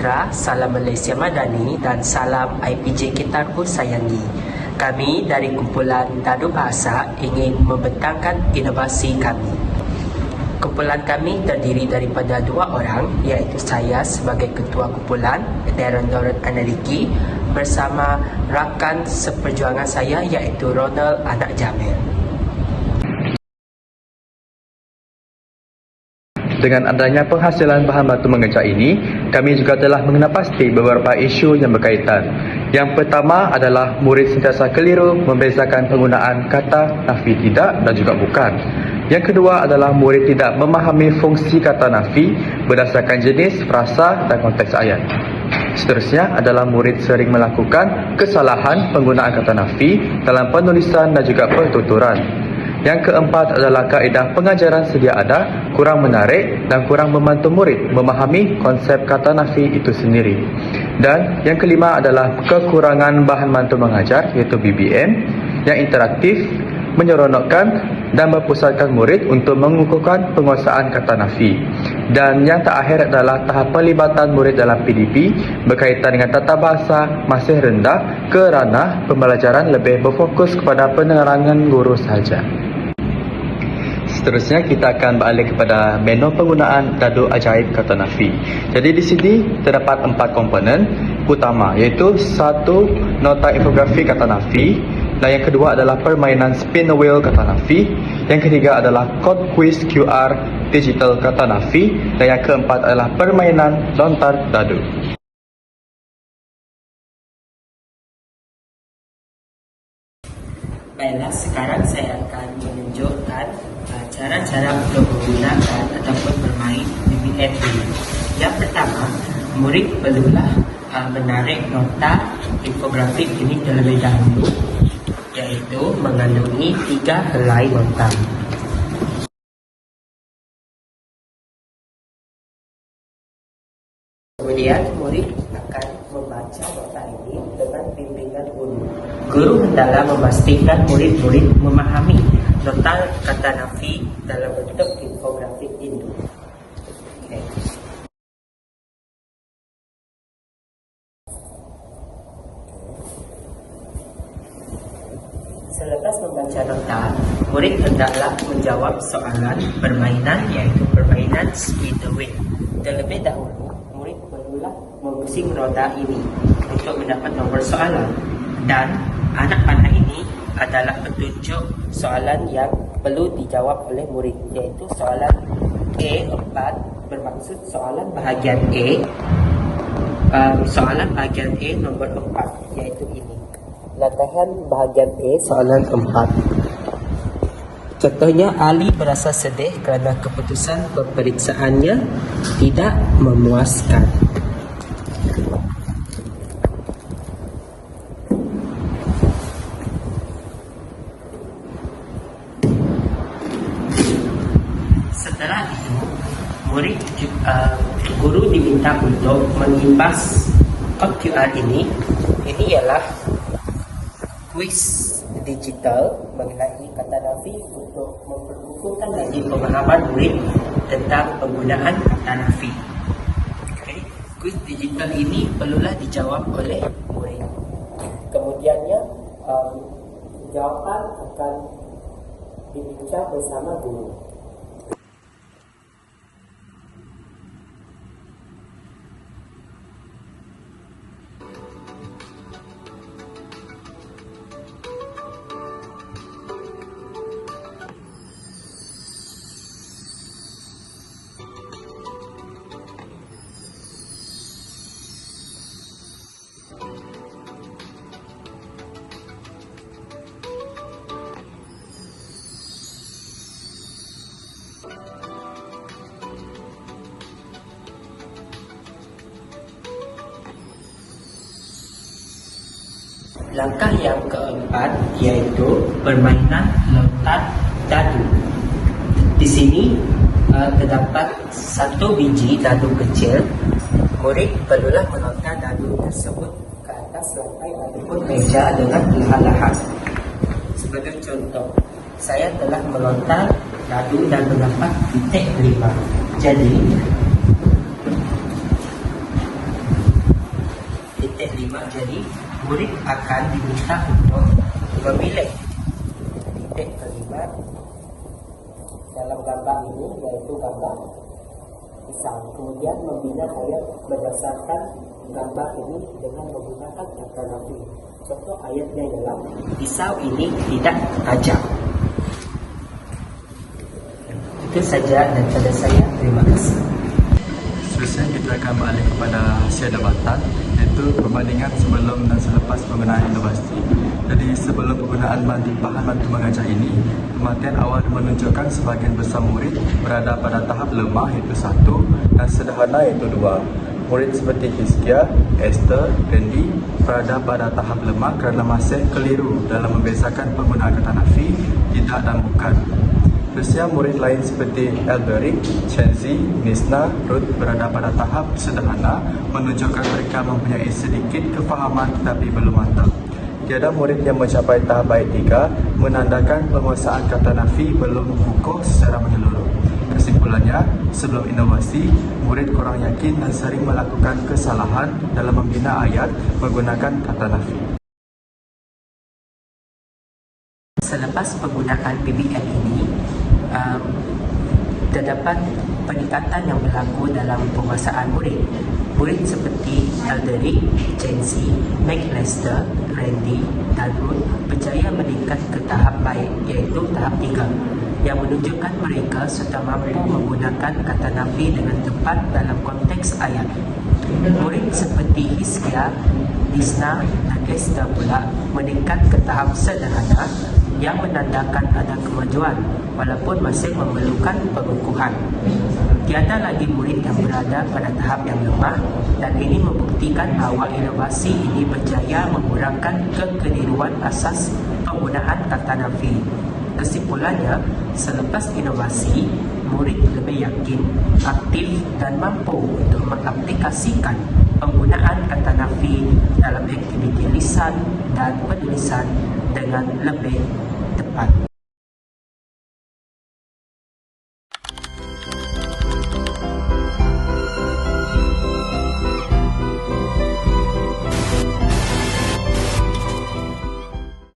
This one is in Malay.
sejahtera, salam Malaysia Madani dan salam IPJ Kitarpur sayangi. Kami dari kumpulan Dadu Bahasa ingin membentangkan inovasi kami. Kumpulan kami terdiri daripada 2 orang, iaitu saya sebagai ketua kumpulan, Darren Analiki, bersama rakan seperjuangan saya iaitu Ronald Anak Jamil. Dengan adanya penghasilan bahan batu mengencang ini, kami juga telah mengenal pasti beberapa isu yang berkaitan. Yang pertama adalah murid sentiasa keliru membezakan penggunaan kata nafi tidak dan juga bukan. Yang kedua adalah murid tidak memahami fungsi kata nafi berdasarkan jenis, frasa dan konteks ayat. Seterusnya adalah murid sering melakukan kesalahan penggunaan kata nafi dalam penulisan dan juga pertuturan. Yang keempat adalah kaedah pengajaran sedia ada kurang menarik dan kurang membantu murid memahami konsep kata nafi itu sendiri. Dan yang kelima adalah kekurangan bahan bantu mengajar iaitu BBM yang interaktif, menyeronokkan dan berpusatkan murid untuk mengukuhkan penguasaan kata nafi. Dan yang terakhir adalah tahap pelibatan murid dalam PDP berkaitan dengan tata bahasa masih rendah kerana pembelajaran lebih berfokus kepada penerangan guru sahaja. Seterusnya kita akan beralih kepada menu penggunaan dadu ajaib kata nafi. Jadi di sini terdapat 4 komponen utama, iaitu 1. Nota infografi kata nafi, dan yang kedua adalah permainan spin the wheel kata nafi, yang ketiga adalah kod quiz QR digital kata nafi, dan yang keempat adalah permainan lontar dadu. Baiklah, sekarang saya akan menunjukkan cara-cara untuk menggunakan ataupun bermain BBM ini. Yang pertama, murid perlulah menarik nota infografik ini terlebih dahulu, iaitu mengandungi 3 helai nota. Kemudian murid akan membaca nota ini dengan bimbingan guru. Guru hendaklah memastikan murid-murid memahami nota kata nafi dalam bentuk infografik ini. Okay. Selepas membaca nota, murid hendaklah menjawab soalan permainan iaitu permainan spin the wheel. Terlebih dahulu, murid perlulah memusing roda ini untuk mendapat nombor soalan, dan anak panah ini adalah petunjuk soalan yang perlu dijawab oleh murid, iaitu soalan A4 bermaksud soalan bahagian A. Soalan bahagian A nombor 4 iaitu ini. Latihan bahagian A soalan 4. Contohnya, Ali berasa sedih kerana keputusan pemeriksaannya tidak memuaskan. Setelah itu, guru diminta untuk mengimbas kod QR ini. Ini ialah kuis digital mengenai kata nafi untuk memperkukuhkan lagi pemahaman murid tentang penggunaan kata nafi. Okay. Kuis digital ini perlulah dijawab oleh murid. Kemudiannya, jawapan akan dibincang bersama guru. Langkah yang keempat iaitu permainan lontar dadu. Di sini terdapat 1 biji dadu kecil. Murid perlulah melontar dadu tersebut ke atas lantai ataupun meja dengan perlahan-lahan. Sebagai contoh, saya telah melontar dadu dan mendapat titik 5. Jadi titik 5. Jadi murid akan diminta untuk memilih titik kelima dalam gambar ini, yaitu gambar pisau. Kemudian membina ayat berdasarkan gambar ini dengan menggunakan kata nafi. Contoh ayatnya ialah pisau ini tidak tajam. Itu saja daripada saya. Terima kasih. Seterusnya kita akan beralih kepada hasil debatan, iaitu perbandingan sebelum dan selepas penggunaan inovasi. Jadi sebelum penggunaan bahan bantu mengajar ini, pemerhatian awal menunjukkan sebahagian besar murid berada pada tahap lemah iaitu 1 dan sederhana iaitu 2. Murid seperti Hizkia, Esther, Randy berada pada tahap lemah kerana masih keliru dalam membezakan penggunaan kata nafi, tidak dan bukan. Seterusnya murid lain seperti Alberic, Chenzi, Nisna, Ruth berada pada tahap sederhana, menunjukkan mereka mempunyai sedikit kefahaman tetapi belum mantap. Tiada murid yang mencapai tahap baik 3 menandakan penguasaan kata nafi belum mengukuh secara menyeluruh. Kesimpulannya, sebelum inovasi, murid kurang yakin dan sering melakukan kesalahan dalam membina ayat menggunakan kata nafi. Selepas penggunaan PBL ini, terdapat peningkatan yang berlaku dalam penguasaan murid. Murid seperti Elderic, Chenzi, McLester, Randy dan Ruth berjaya meningkat ke tahap baik, iaitu tahap 3, yang menunjukkan mereka sudah mampu menggunakan kata nafi dengan tepat dalam konteks ayat. Murid seperti Hizkia, Nisna dan Esther pula meningkat ke tahap sederhana yang menandakan ada kemajuan walaupun masih memerlukan pengukuhan. Tiada lagi murid yang berada pada tahap yang lemah, dan ini membuktikan bahawa inovasi ini berjaya mengurangkan kekeliruan asas penggunaan kata nafi. Kesimpulannya, selepas inovasi, murid lebih yakin, aktif dan mampu untuk mengaplikasikan penggunaan kata nafi dalam aktiviti lisan dan penulisan dengan lebih tepat.